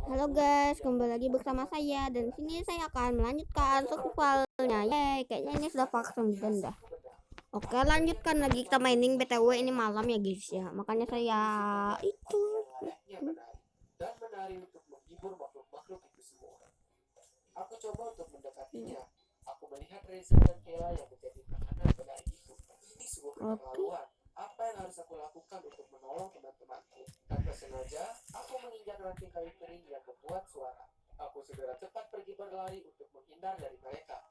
Halo guys, kembali lagi bersama saya dan sini saya akan melanjutkan survivalnya. Yeay, kayaknya ini sudah part 9 dah. Oke, lanjutkan lagi kita mining. BTW ini malam ya guys ya. Makanya saya itu dan menari untuk menghibur makhluk-makhluk itu semua. Aku coba untuk mendekatinya. Aku melihat Reza dan Kela yang menjadi tahanan penari itu. Ini sebuah keterlaluan. Apa yang harus aku lakukan untuk menolong teman-temanku? Tanpa sengaja, aku menginjak ranting kayu kering yang membuat suara. Aku segera cepat pergi berlari untuk menghindar dari mereka.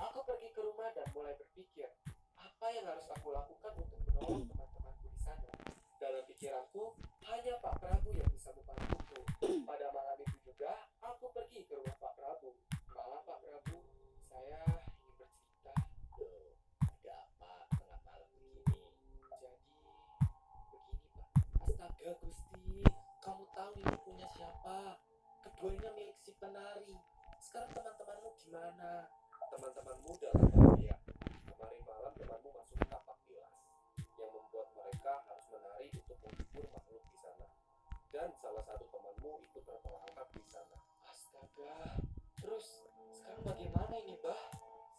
Aku pergi ke rumah dan mulai berpikir, apa yang harus aku lakukan untuk menolong teman-temanku di sana? Dalam pikiranku, hanya Pak Prabu yang bisa membantuku. Pada malam itu juga, aku pergi ke rumah Pak Prabu. Malam Pak Prabu, saya ingin bercerita. Loh, ada apa tengah malam begini? Jadi, begini Pak. Astaga Gusti, kamu tahu ini punya siapa? Keduanya milik si penari. Sekarang teman-temanmu gimana? Teman-temanmu dalam bahaya. Kemarin malam temanmu masuk tapak tilas yang membuat mereka harus menari untuk menghibur makhluk di sana. Dan salah satu temanmu ikut terperangkap di sana. Astaga. Terus sekarang bagaimana ini, Bah?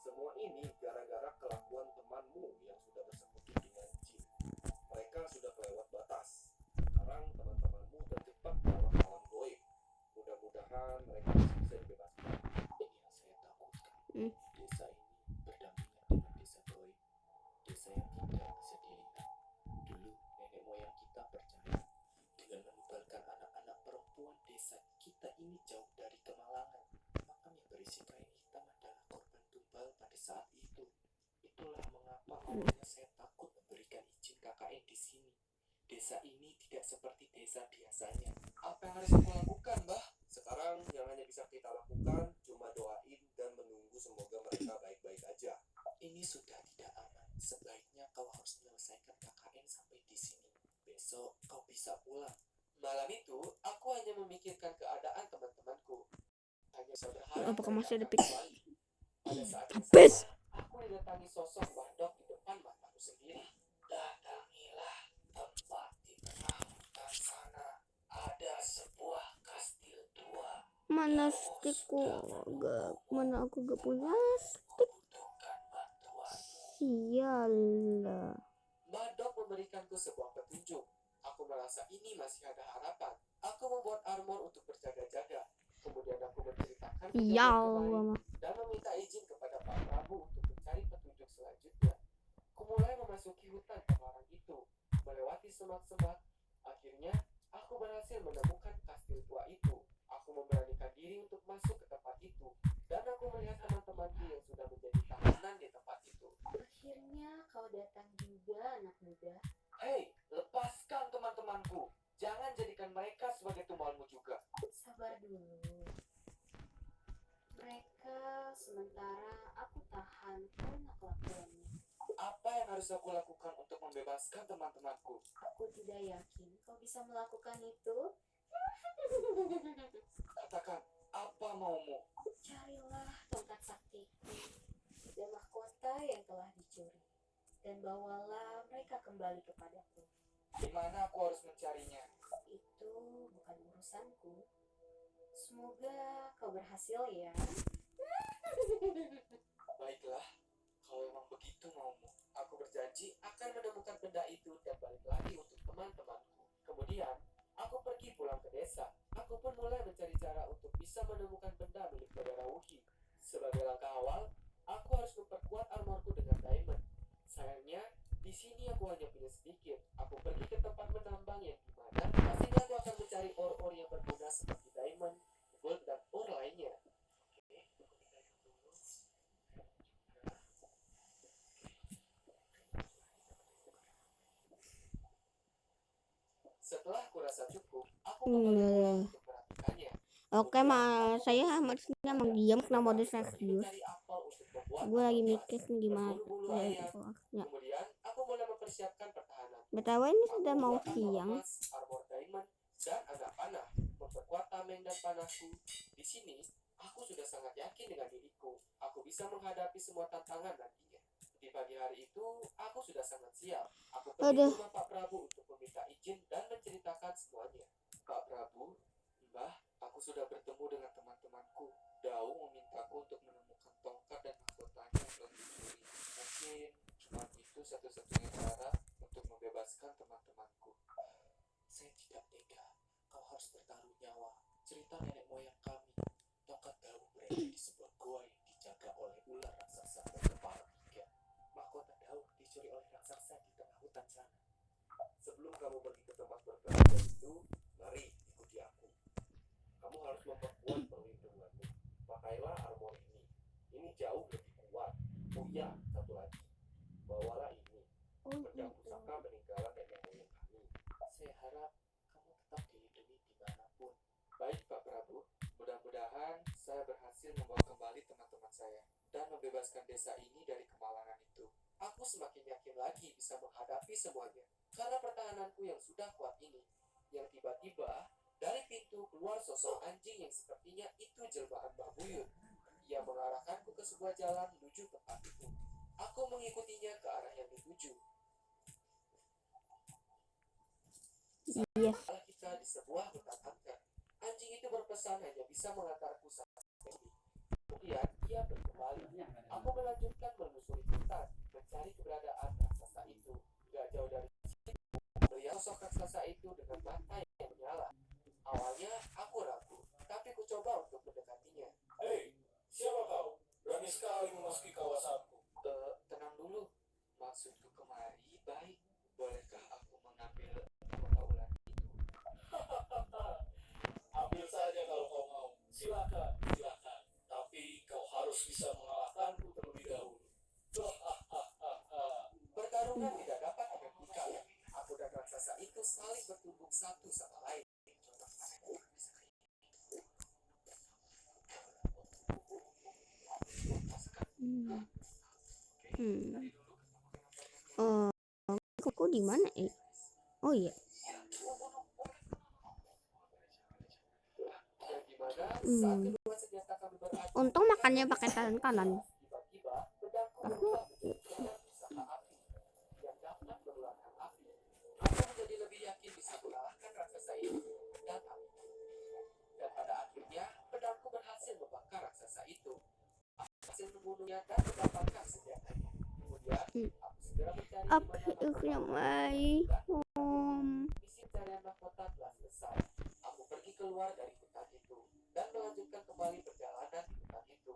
Semua ini gara-gara kelakuan temanmu yang sudah bersekutu dengan jin. Mereka sudah kelewat batas. Sekarang teman-temanmu terjebak dalam alam goib. Mudah-mudahan mereka masih bisa dibebaskan. Ini yang saya takutkan. Desa ini berdampingan dengan desa goib. Desa yang tidak bisa dilihat. Dulu nenek moyang kita percaya dengan menyebarkan anak-anak perempuan desa kita ini jauh dari kemalangan. Makam yang berisi kain hitam adalah korban tumbal pada saat itu. Itulah mengapa awalnya saya takut memberikan izin KKN di sini. Desa ini tidak seperti desa biasanya. Apa yang harus aku lakukan, Mbah? Sekarang yang hanya bisa kita lakukan cuma doain dan menunggu semoga mereka baik-baik aja. Ini sudah tidak aman. Sebaiknya kau harus menyelesaikan KKN sampai di sini. Besok kau bisa pulang. Malam itu, aku hanya memikirkan keadaan teman-temanku. Hanya saya berharap apakah mereka masih ada akan pick? kembali. Pada saat yang Habis. sama, aku didatangi sosok Bahdok di depan mataku sendiri. Datangilah tempat di tengah hutan sana. Ada sebuah kastil tua. Mana stickku? Mana aku gak punya stick? Membutuhkan bantuan. Sialah. Bahdok memberikanku sebuah petunjuk. Aku merasa ini masih ada harapan. Aku membuat armor untuk berjaga-jaga. Kemudian aku menceritakan Ya kejadian Allah. kemarin dan meminta izin kepada Pak Prabu untuk mencari petunjuk selanjutnya. Aku mulai memasuki hutan terlarang itu, melewati semak-semak. Akhirnya, aku berhasil menemukan kastil tua itu. Aku memberanikan diri untuk masuk ke tempat itu, dan aku melihat teman-temanku yang sudah menjadi tahanan di tempat itu. Akhirnya kau datang juga, anak muda. Hei, lepaskan teman-temanku. Jangan jadikan mereka sebagai tumbalmu juga. Sabar dulu. Mereka sementara aku tahan karena kelakuannya. Apa yang harus aku lakukan untuk membebaskan teman-temanku? Aku tidak yakin kau bisa melakukan itu. Katakan, apa maumu? Carilah tongkat saktiku dan mahkota yang telah dicuri, dan bawalah mereka kembali kepadaku. Di mana aku harus mencarinya? Itu bukan urusanku. Semoga kau berhasil ya. Baiklah, kalau memang begitu maumu, aku berjanji akan menemukan benda itu dan balik lagi untuk teman-temanku. Kemudian, aku pergi pulang ke desa. Aku pun mulai mencari cara untuk bisa menemukan benda milik saudara Wuhi. Sebagai langkah awal, aku harus memperkuat armorku dengan diamond. Sayangnya, di sini aku hanya punya sedikit. Aku pergi ke tempat menambang yang dimana pastinya aku akan mencari ore-ore yang berguna seperti diamond, gold, dan ore lainnya. Oke, aku tinggalkan dulu. Setelah kurasa cukup, aku kembali pulang untuk merapikannya. Oke, saya maksudnya mendiam karena mode serius. Gue lagi mikir nih gimana ya. Kemudian aku mulai mempersiapkan pertahanan. BTW ini sudah mau siang. Armor diamond dan anak panah, memperkuat tameng dan panahku. Di sini, aku sudah sangat yakin dengan diriku. Aku bisa menghadapi semua tantangan nantinya. Di pagi hari itu, aku sudah sangat siap. Aku pergi ke rumah Pak Prabu untuk meminta izin dan menceritakan semuanya. Pak Prabu, Mbah, aku sudah kamu pergi ke tempat berbelanja itu, mari ikuti aku. Kamu harus memperkuat perlindunganmu. Pakailah armor ini. Ini jauh lebih kuat. Oh iya, satu lagi. Bawalah ini. Pedang pusaka peninggalan nenek moyang kami. Saya harap kamu tetap dilindungi dimanapun. Baik Pak Prabu, mudah-mudahan saya berhasil membawa kembali teman-teman saya dan membebaskan desa ini dari kemalangan itu. Aku semakin yakin lagi bisa menghadapi semuanya karena pertahananku yang sudah kuat ini. Yang tiba-tiba dari pintu keluar sosok anjing yang sepertinya itu jelmaan Mbah Buyut. Ia mengarahkanku ke sebuah jalan menuju tempat itu. Aku mengikutinya ke arah yang dituju. Yes. Saat kita di sebuah hutan angker, anjing itu berpesan hanya bisa mengantarku sampai sini. Kemudian ia berkembali. Aku melanjutkan menelusuri hutan, mencari keberadaan raksasa itu. Gak jauh dari situ, melihat sosok raksasa itu dengan mata yang menyala. Awalnya aku ragu, tapi ku coba untuk mendekatinya. Hei, siapa kau? Berani sekali memasuki kawasanku. Tenang dulu. Maksudku kemari baik. Bolehkah aku mengambil mata ular itu? Ambil saja kalau kau mau. Silakan, silakan. Tapi kau harus bisa mengalahkanku terlebih dahulu. Pertarungan tidak dapat dihentikan. Aku dan raksasa itu saling bertumbuk satu sama lain. Oh, kuku di mana Oh iya. Untung makannya pakai tangan kanan. Aku menjadi lebih yakin bisa mengalahkan raksasa itu dan api. Dan pada akhirnya pedangku berhasil membakar raksasa itu. Aku berhasil membunuhnya dan mendapatkan senjatanya. Kemudian aku segera mencari apa itu mai misi pencarian mahkota telah selesai. Aku pergi keluar dari hutan itu dan melanjutkan kembali perjalanan di hutan itu.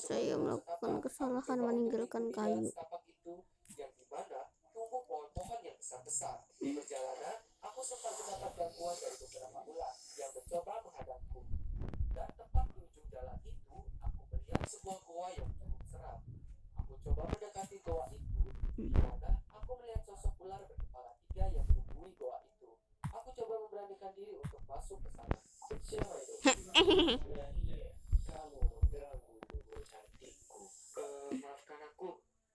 Saya melakukan kesalahan meninggalkan kayu. Setapak itu yang dimana tumbuh pohon-pohon yang besar-besar. Di perjalanan, aku sempat mendapat gangguan dari beberapa ular yang mencoba menghadapku. Dan tepat di ujung jalan itu, aku melihat sebuah goa yang cukup seram. Aku coba mendekati goa itu, di mana aku melihat sosok ular berkepala 3 yang menunggui goa itu. Aku coba memberanikan diri untuk masuk ke sana. Siapa itu? Kamu mengganggu tubuh cantikku. Maafkan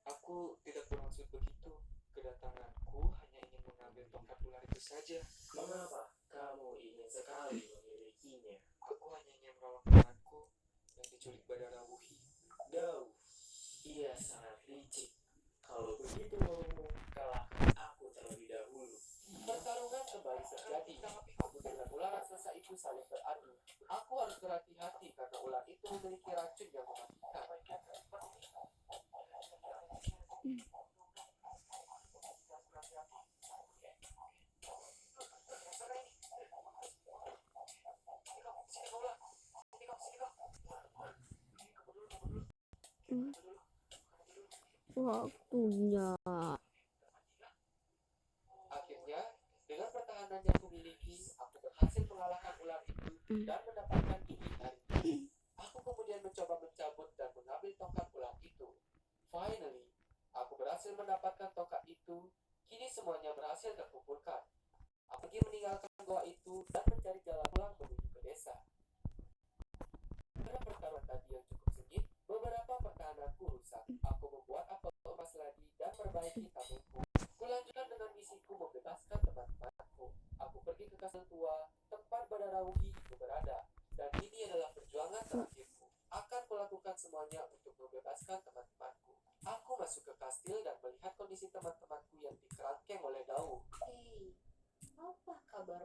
aku tidak bermaksud begitu. Kedatanganku hanya ingin mengambil tongkat ular itu saja. Mengapa kamu ingin sekali memilikinya? Aku hanya ingin menolong temanku yang diculik Badara Wuhi. Dauh, ia sangat licik. Kalau begitu maumu, kalahkan aku terlebih dahulu. Pertarungan kembali terjadi. Aku dengan ular raksasa itu saling beradu. Aku harus berhati-hati karena ular itu memiliki racun yang mematikan. Waktunya. Akhirnya, dengan pertahanan yang kumiliki, aku berhasil mengalahkan ular itu dan mendapatkan gigi hari. Aku kemudian mencoba mencabut dan mengambil tongkat ular itu. Finally, aku berhasil mendapatkan tongkat itu. Kini semuanya berhasil terkumpulkan. Aku pergi meninggalkan goa itu dan mencari jalan pulang menuju ke desa. Karena pertarungan tadi yang cukup sengit, beberapa pertahananku rusak. Aku membuat apel emas lagi dan perbaiki tabungku. Kulanjutkan dengan misiku membebaskan teman-temanku. Aku pergi ke kastil tua, tempat Badara Wuhi itu berada. Dan ini adalah perjuangan terakhirku. Akan kulakukan semuanya untuk membebaskan teman-temanku. Aku masuk ke kastil dan melihat kondisi teman-temanku yang dikerangkeng oleh Dao. Hei, apa kabar?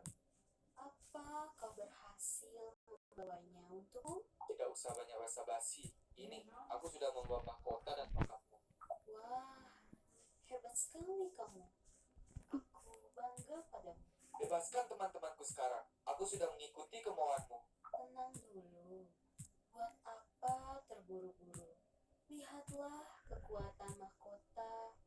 Apa kau berhasil membawanya untukku? Tidak usah banyak basa-basi. Ini, aku sudah membawa mahkota dan tongkatmu. Wah, hebat sekali kamu. Aku bangga padamu. Bebaskan teman-temanku sekarang. Aku sudah mengikuti kemauanmu. Tenang dulu. Buat apa terburu-buru? Lihatlah kekuatan mahkota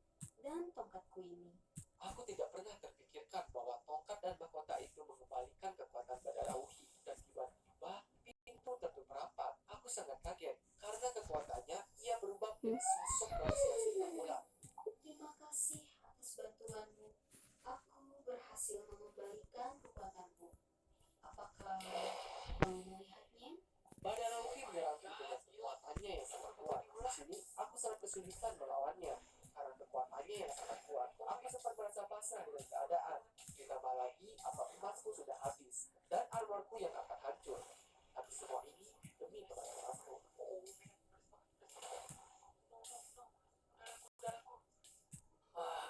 dan tongkatku ini. Aku tidak pernah terpikirkan bahwa tongkat dan mahkota itu mengembalikan kekuatan Badarauhi, dan tiba-tiba pintu tertutup rapat. Aku sangat kaget karena kekuatannya ia berubah menjadi sosok manusia siluman ular. Terima kasih atas bantuanmu. Aku berhasil mengembalikan kekuatanku. Apakah mau melihatnya? Badarauhi menyerangku dengan kekuatannya yang sangat kuat. Di sini aku sangat kesulitan melawannya karena kekuatannya yang sangat kuat. Aku sempat merasa pasrah dengan keadaan. Ditambah lagi apa emasku sudah habis dan armorku yang akan hancur. Tapi semua ini demi teman-temanku.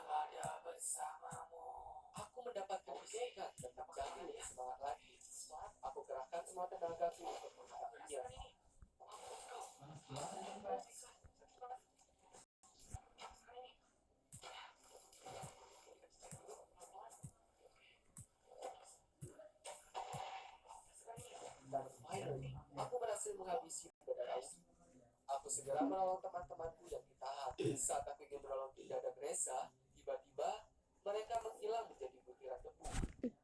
Ada bersamamu. Aku mendapatkan bisikan dan menjadi lebih semangat lagi. Aku kerahkan semua tenagaku untuk menghadapinya. Dan finally, aku berhasil menghabisi Badarauhi. Aku segera menolong teman-temanku yang ditahan. Saat aku ingin menolong Dinda dan Reza, tiba-tiba mereka menghilang menjadi butiran debu.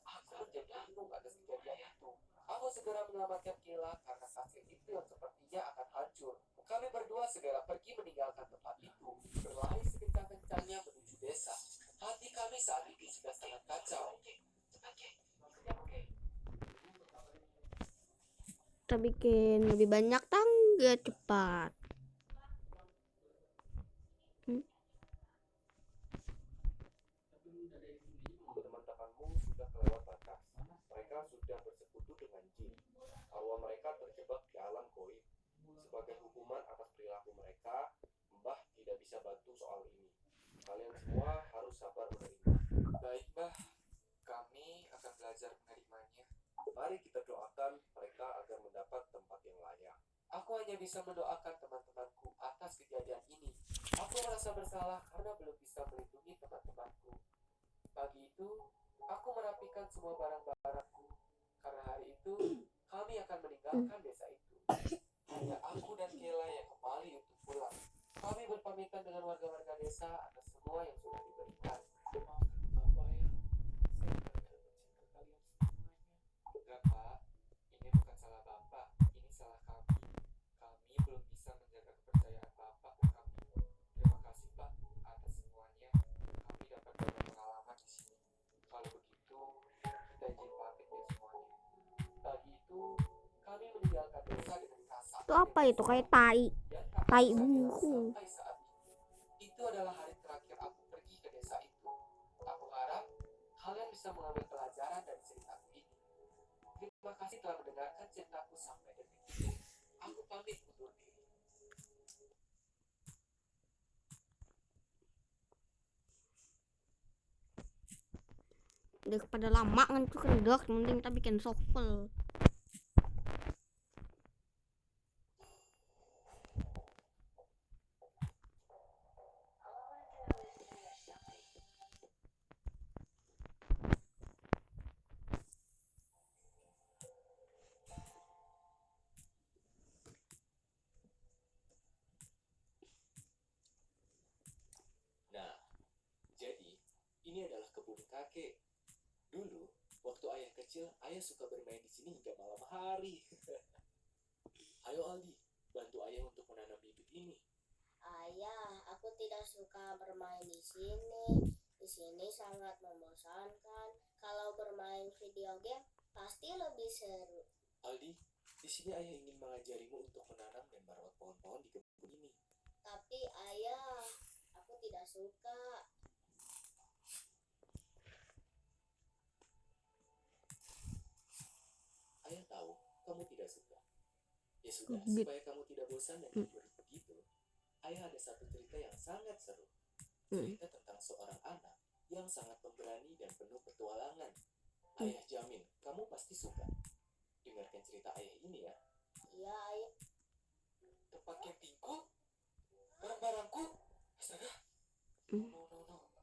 Aku menjadi bingung atas kejadian itu. Aku segera menyelamatkan Kayla karena kastil itu yang sepertinya akan hancur. Kami berdua segera pergi meninggalkan tempat itu, berlari sekencang-kencangnya menuju desa. Hati kami saat itu sudah sangat kacau. Kita bikin lebih banyak tangga cepat. Teman-temanmu sudah kelewat batas. Mereka sudah bersekutu dengan jin. Arwah mereka terjebak di alam goib. Sebagai hukuman atas perilaku mereka, Mbah tidak bisa bantu soal ini. Kalian semua harus sabar menerima. Baik, Mbah. Kami akan belajar menerimanya. Mari kita doakan mereka agar mendapat tempat yang layak. Aku hanya bisa mendoakan teman-temanku atas kejadian ini. Aku merasa bersalah karena belum bisa melindungi teman-temanku. Pagi itu, aku merapikan semua barang-barangku. Karena hari itu, kami akan meninggalkan desa itu. Hanya aku dan Kayla yang kembali untuk pulang. Kami berpamitan dengan warga-warga desa atas semua yang sudah diberikan. Apa ya? Saya benar-benar mencintai kalian semuanya. Enggak, Pak. Ini bukan salah Bapak. Ini salah kami. Kami belum bisa menjaga kepercayaan Bapak ke kami. Terima kasih, Pak, atas semuanya. Kami dapat banyak pengalaman di sini. Kalau begitu, kita izin pamit ya semuanya. Pagi itu, kami meninggalkan desa dengan kasar. Itu apa itu? Kayak tai. Dan Tai akan buku. sampai saat ini. Itu adalah hari terakhir aku pergi ke desa itu. Aku harap kalian bisa mengambil pelajaran dari ceritaku ini. Terima kasih telah mendengarkan ceritaku sampai detik ini. Aku pamit undur diri. Daripada lama ngantuk kendok, mending kita bikin shuffle. Nah, jadi ini adalah kebun kakek. Dulu, waktu ayah kecil, ayah suka bermain di sini hingga malam hari. Ayo Aldi, bantu ayah untuk menanam bibit ini. Ayah, aku tidak suka bermain di sini. Di sini sangat membosankan. Kalau bermain video game pasti lebih seru. Aldi, di sini ayah ingin mengajarimu untuk menanam dan merawat pohon-pohon di kebun ini. Tapi ayah, aku tidak suka. Ayah tahu kamu tidak suka. Ya sudah, Bibit. supaya kamu tidak bosan dan libur begitu, ayah ada satu cerita yang sangat seru. Cerita tentang seorang anak yang sangat pemberani dan penuh petualangan. Ayah jamin, kamu pasti suka. Dengarkan cerita ayah ini ya. Iya, ayah. Tempat campingku, barang-barangku. Astaga. No.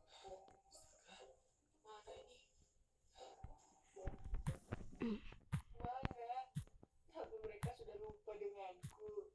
Astaga. Mana ini? Mana? Tapi mereka sudah lupa denganku.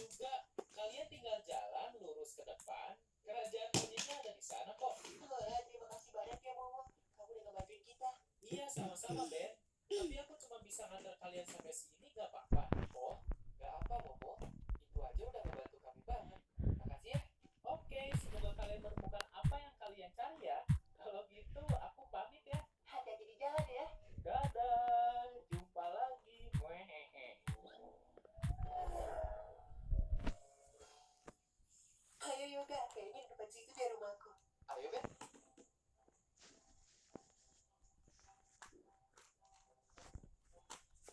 juga. Kalian tinggal jalan lurus ke depan. Kerajaan monyetnya ada di sana kok. Wah, terima kasih banyak ya Momo. Kamu udah ngebantuin kita. Iya, sama-sama, Ben. Tapi aku cuma bisa ngantar kalian sampai sini, gak apa-apa. Oh, gak apa Momo. Itu aja udah ngebantu kami banget. Makasih ya. Oke, semoga kalian menemukan apa yang kalian cari ya. Kalau gitu, aku pamit ya. Hati-hati di jalan ya. Dadah, jumpa lagi. Wehehe. Ayo Yoga, kayaknya di depan situ deh rumahku. Ayo, Ben.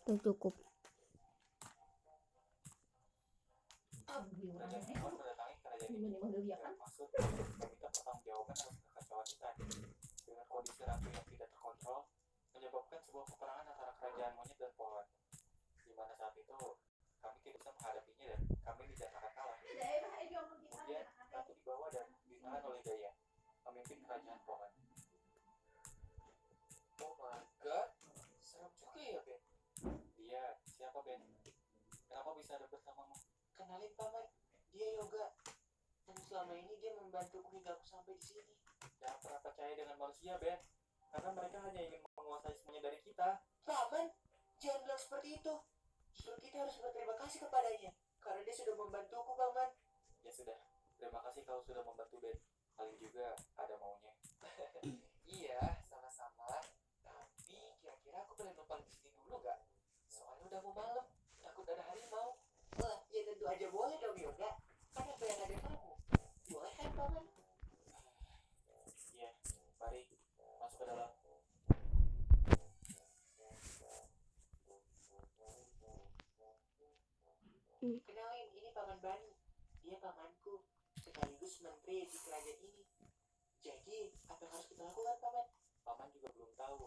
Cukup. Kerajaan Pohon mendatangi kerajaan ini. Dengan maksud meminta pertanggungjawaban atas kekacauan hutan. Dengan kondisi ratu yang tidak terkontrol, menyebabkan sebuah peperangan antara kerajaan monyet dan pohon. Di mana saat itu, kami tidak bisa menghadapinya dan kami dinyatakan kalah. Kemudian, ratu dibawa dan ditahan oleh Daya, pemimpin kerajaan pohon. Oh my god. Serem juga ya Ben. Dia, siapa Ben? Kenapa bisa ada bersamamu? Kenalin paman. Dia Yoga. Dan selama ini dia membantuku hingga aku sampai di sini. Jangan pernah percaya dengan manusia, Ben. Karena mereka hanya ingin menguasai semuanya dari kita. Paman, jangan bilang seperti itu. Justru kita harus berterima kasih kepadanya. Karena dia sudah membantuku paman. Ya sudah, terima kasih kau sudah membantu Ben. Kalian juga ada maunya. Iya, sama-sama. Tapi kira-kira aku boleh numpang di sini dulu gak? Soalnya udah mau malam. Takut ada harimau. Wah, ya tentu aja boleh dong Yoga. Kan aku yang ada kamu. Boleh kan paman? Iya, mari masuk ke dalam. Kenalin, ini paman Bani. Dia pamanku. Sekaligus menteri di kerajaan ini. Jadi, apa yang harus kita lakukan paman? Paman juga belum tahu.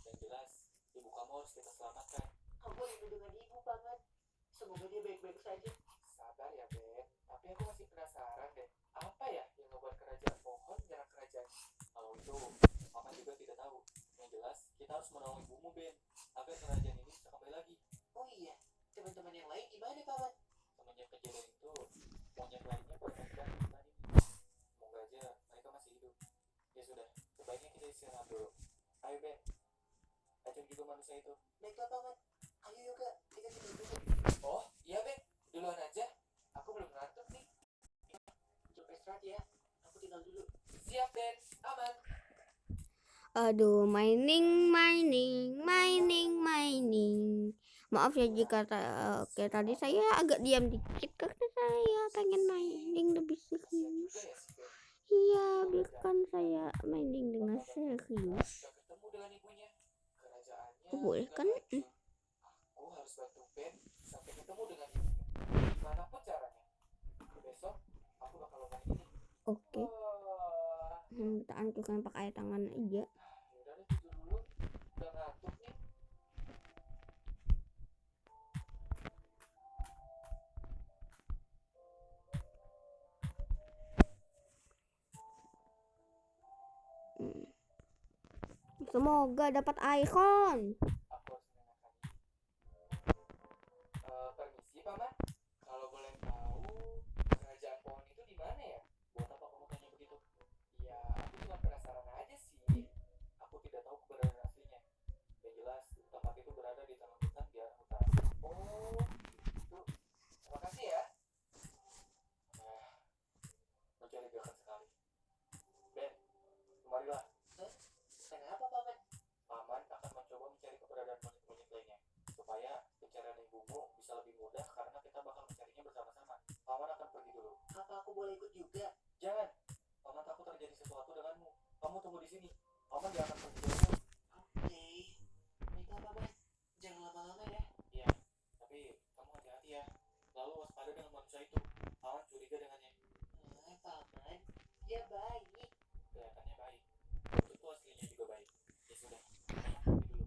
Yang jelas, ibu kamu harus kita selamatkan. Aku rindu dengan ibu paman. Semoga dia baik-baik saja. Sabar ya Ben, tapi aku masih penasaran deh. Apa ya yang membuat kerajaan pohon menyerang kerajaan? Kalau itu, paman juga tidak tahu. Yang jelas, kita harus menolong ibumu Ben, agar kerajaan ini bisa kembali lagi. Oh iya, teman-teman yang lain gimana paman? Semenjak kejadian itu, monyet lainnya berpindah di hutan ini. Semoga aja mereka masih hidup. Ya sudah, sebaiknya kita istirahat dulu. Ayo Ben, ajak juga manusia itu. Baiklah paman. Ayo Yoga, kita tidur dulu. Oh, iya Ben, duluan aja. Aku belum ngantuk nih. Coba istirahat ya. Aku tinggal dulu. Siap Ben, aman. Aduh, mining. Maaf ya jika oke, tadi saya agak diam dikit karena saya pengen mining lebih serius. Juga ya si Ben. Iya, biarkan saya mining dengan serius. Sudah ketemu dengan ibunya. Kerajaannya Oh, boleh sudah kan? hancur. Aku harus bantu Ben sampai ketemu dengan ibunya. Dimanapun caranya. Besok aku bakal main ini. Oke, Wah, kita hancurkan pakai tangan aja. yaudah deh tidur dulu. Udah ngantuk nih. Hmm. Semoga dapat icon. Aku harus menenangkan diri. Permisi paman. Kalau boleh tahu kerajaan pohon itu di mana ya? Buat apa kamu tanya begitu? Ya, aku cuma penasaran aja sih. Aku tidak tahu keberadaan aslinya. Yang jelas tempat itu berada di tengah hutan di arah utara. Oh, itu. Terima kasih ya. Nah, mencurigakan sekali. Ben, kemarilah. Kenapa paman? Paman akan mencoba mencari keberadaan monyet-monyet lainnya supaya pencarian ibumu bisa lebih mudah karena kita bakal mencarinya bersama-sama. Paman akan pergi dulu. Apa aku boleh ikut juga? Jangan. Paman takut terjadi sesuatu denganmu. Kamu tunggu di sini. Paman gak akan pergi dulu. Oke. Baiklah paman. Jangan lama-lama ya. Iya. Tapi kamu hati-hati ya. Lalu waspada dengan manusia itu. Paman curiga dengannya. Paman. Dia baik. Kelihatannya baik. Belum tentu aslinya juga baik. Ya sudah. Paman pergi dulu.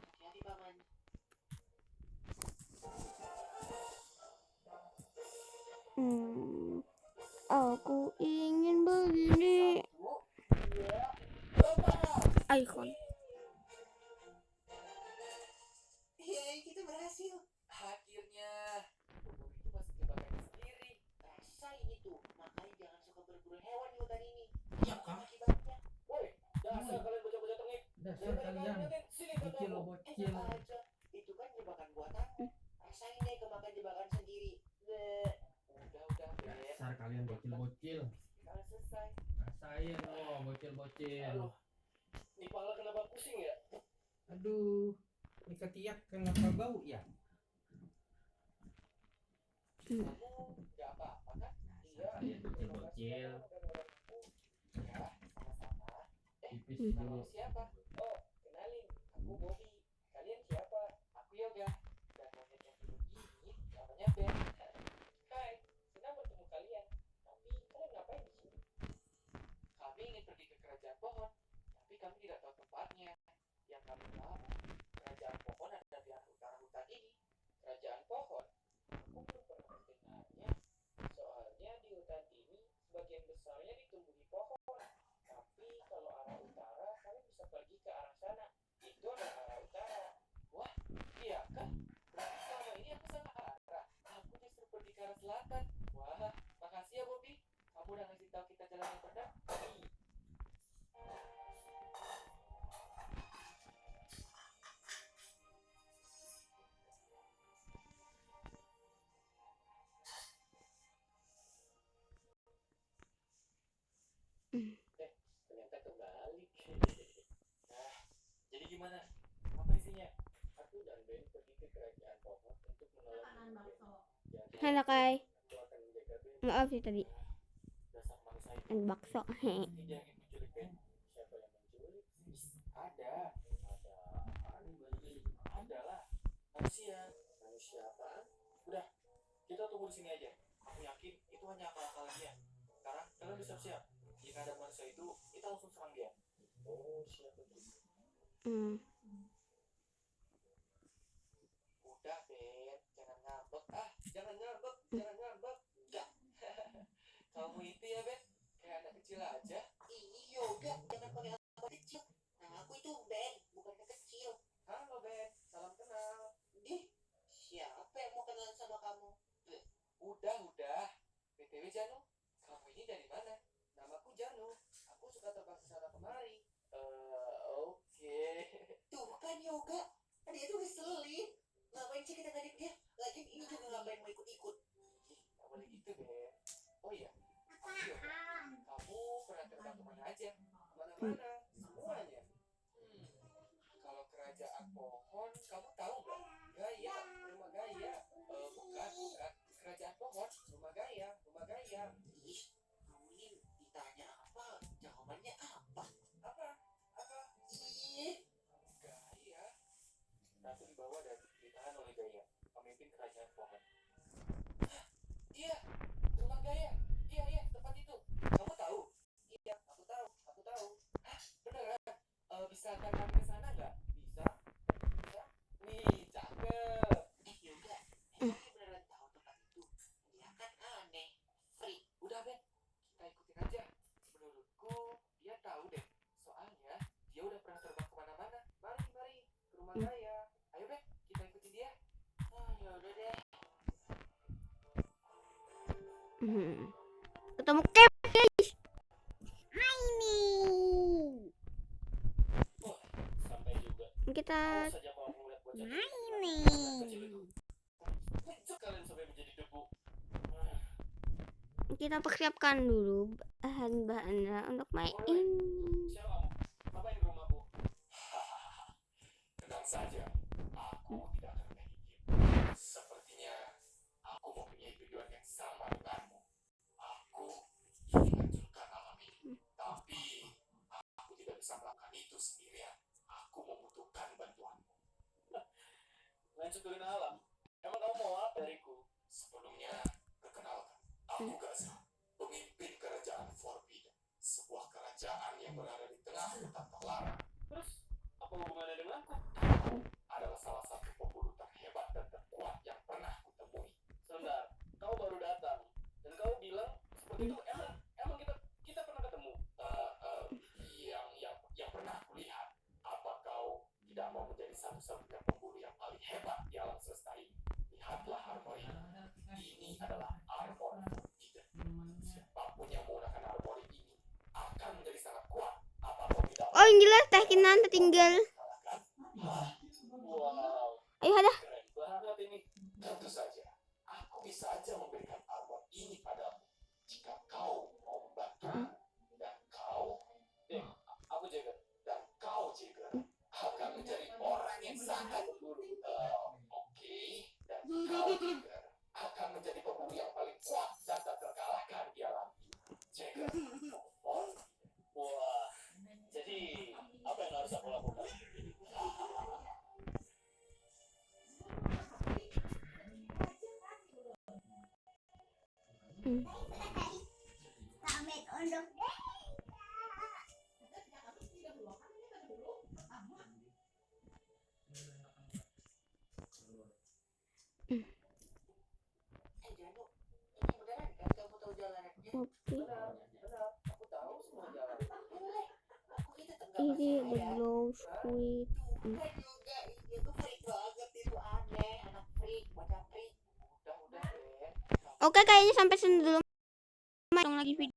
Hati-hati paman. Aku ingin begini. Icon. Yeay, kita berhasil. Akhirnya. Pemburu itu masih jebakan bocil-bocil. Kalau selesai. Rasain lo, bocil-bocil. Aduh, di kepala kenapa pusing ya? Aduh, ini ketiak kenapa bau ya? Kamu nggak apa-apa kan? Iya. Rasain bocil-bocil. Ya, sama-sama. Pipis Nama dulu. lu siapa? Oh, kenalin. Aku Bobby. Kalian siapa? Aku Yoga. Dan monyet yang duduk ini namanya Ben. Hai, senang bertemu kalian. Tapi kalian ngapain di sini? Kami ingin pergi ke kerajaan pohon, tapi kami tidak tahu tempatnya. Yang kami tahu, kerajaan pohon ada di utara hutan ini. Kerajaan pohon? Aku belum pernah mendengarnya. Soalnya di hutan ini sebagian besarnya ditumbuhi pohon. Tapi kalau arah utara, kalian bisa pergi ke arah sana. Itu adalah arah utara. Wah, iya kan? Berarti selama ini aku salah arah. Aku justru pergi ke arah selatan. Wah, makasih ya Bobby. Kamu udah ngasih tahu kita jalan yang benar. Ternyata kebalik. Nah, jadi gimana? Apa isinya? Aku dan Ben pergi ke kerajaan pohon untuk menolong Jadi, Halo Kai, aku akan menjaga Ben. maaf sih tadi Dasar manusia itu. main bakso. Pasti dia yang menculik Ben. Siapa yang menculik? Ada. Ada lah. Manusia. Manusia apaan? Udah, kita tunggu di sini aja. Aku yakin itu hanya akal-akalan dia. Sekarang kalian bersiap-siap. Jika ada manusia itu, kita langsung serang dia. Oh, siap betul. Udah Ben, jangan ngambek. Jangan ngambek, jangan ngambek. Enggak. Kamu itu ya Ben, kayak anak kecil aja. Iya, enggak, jangan pakai apa kecil. Nah, aku itu Ben, bukan anak kecil. Halo Ben, salam kenal. Siapa yang mau kenalan sama kamu? Udah. BTW Janu, kamu ini dari mana? Namaku Janu. Aku suka terbang ke sana kemari. Oke. Tuh kan Yoga, dia tuh ngeselin. Ngapain sih kita ngajak dia? Lagi ini juga ngapain mau ikut-ikut? Ih, nggak boleh gitu Ben. Oh iya, aku Yoga. Kamu pernah terbang kemana aja? Kemana-mana, semuanya. Kalau kerajaan pohon, kamu tahu nggak? Gaya, rumah Gaya. Bukan. Kerajaan pohon, rumah Gaya. Ih, kamu ini ditanya apa? Jawabannya apa? Apa? Ih, Gaya. Ratu di bawah dan ditahan oleh Gaya, pemimpin kerajaan pohon. Iya, rumah Gaya. Iya, tempat itu. Kamu tahu? Iya, aku tahu. Hah, beneran? Bisa antar kami ke sana nggak? Bisa. Wih, cakep. Yoga, emang dia beneran tahu tempat itu? Dia kan aneh. Freak. Udah Ben, kita ikutin aja. Menurutku dia tahu deh. Soalnya dia udah pernah terbang kemana-mana. Mari ke rumah Gaya. Ayo Ben, kita ikutin dia. Ya udah deh. Ketemu Cap guys. Hai nih. Wah, sampai juga. Kita Awas saja kalau aku ngeliat bocah main kecil nih. itu. Pucuk kalian sampai menjadi debu. Kita persiapkan dulu bahan-bahannya untuk main ini. Siapa kamu? Ngapain di rumahku? Tenang saja, aku tidak akan menggigit. Sepertinya aku mempunyai tujuan yang sama denganmu. Aku ingin menghancurkan alam ini, tapi aku tidak bisa melakukan itu sendirian. Aku membutuhkan bantuanmu. Menghancurin alam? Emang kamu mau apa dariku? Sebelumnya, perkenalkan, aku Gaza, pemimpin kerajaan Forbidden, sebuah kerajaan yang berada di tengah hutan terlarang. Terus, apa hubungannya denganku? Kamu adalah salah satu pemburu terhebat dan terkuat yang pernah kutemui. Sebentar, kau baru datang dan kau bilang seperti itu. Emang kita pernah ketemu? Yang pernah kulihat. Apa kau tidak mau menjadi satu-satunya pemburu yang paling hebat di alam semesta ini? Lihatlah armor ini. Ini adalah armor Forbidden. Siapapun yang menggunakan armor ini akan menjadi sangat kuat. Apapun tidak Oh yang jelas teh kinan tertinggal. kalahkan. Wow, Ayo ada. keren banget ini. Tentu saja, aku bisa aja memberikan armor ini padamu jika kau Janu, ini beneran kan kamu tahu jalanannya? Oke. Benar, aku tahu semua jalan. Boleh. Aku itu tenggak Ini the percaya. glow squid. Enggak juga, itu freak banget, itu aneh, anak freak, bocah freak. Udah, Ben. Oke, kayaknya sampai sini dulu. Dong lagi video.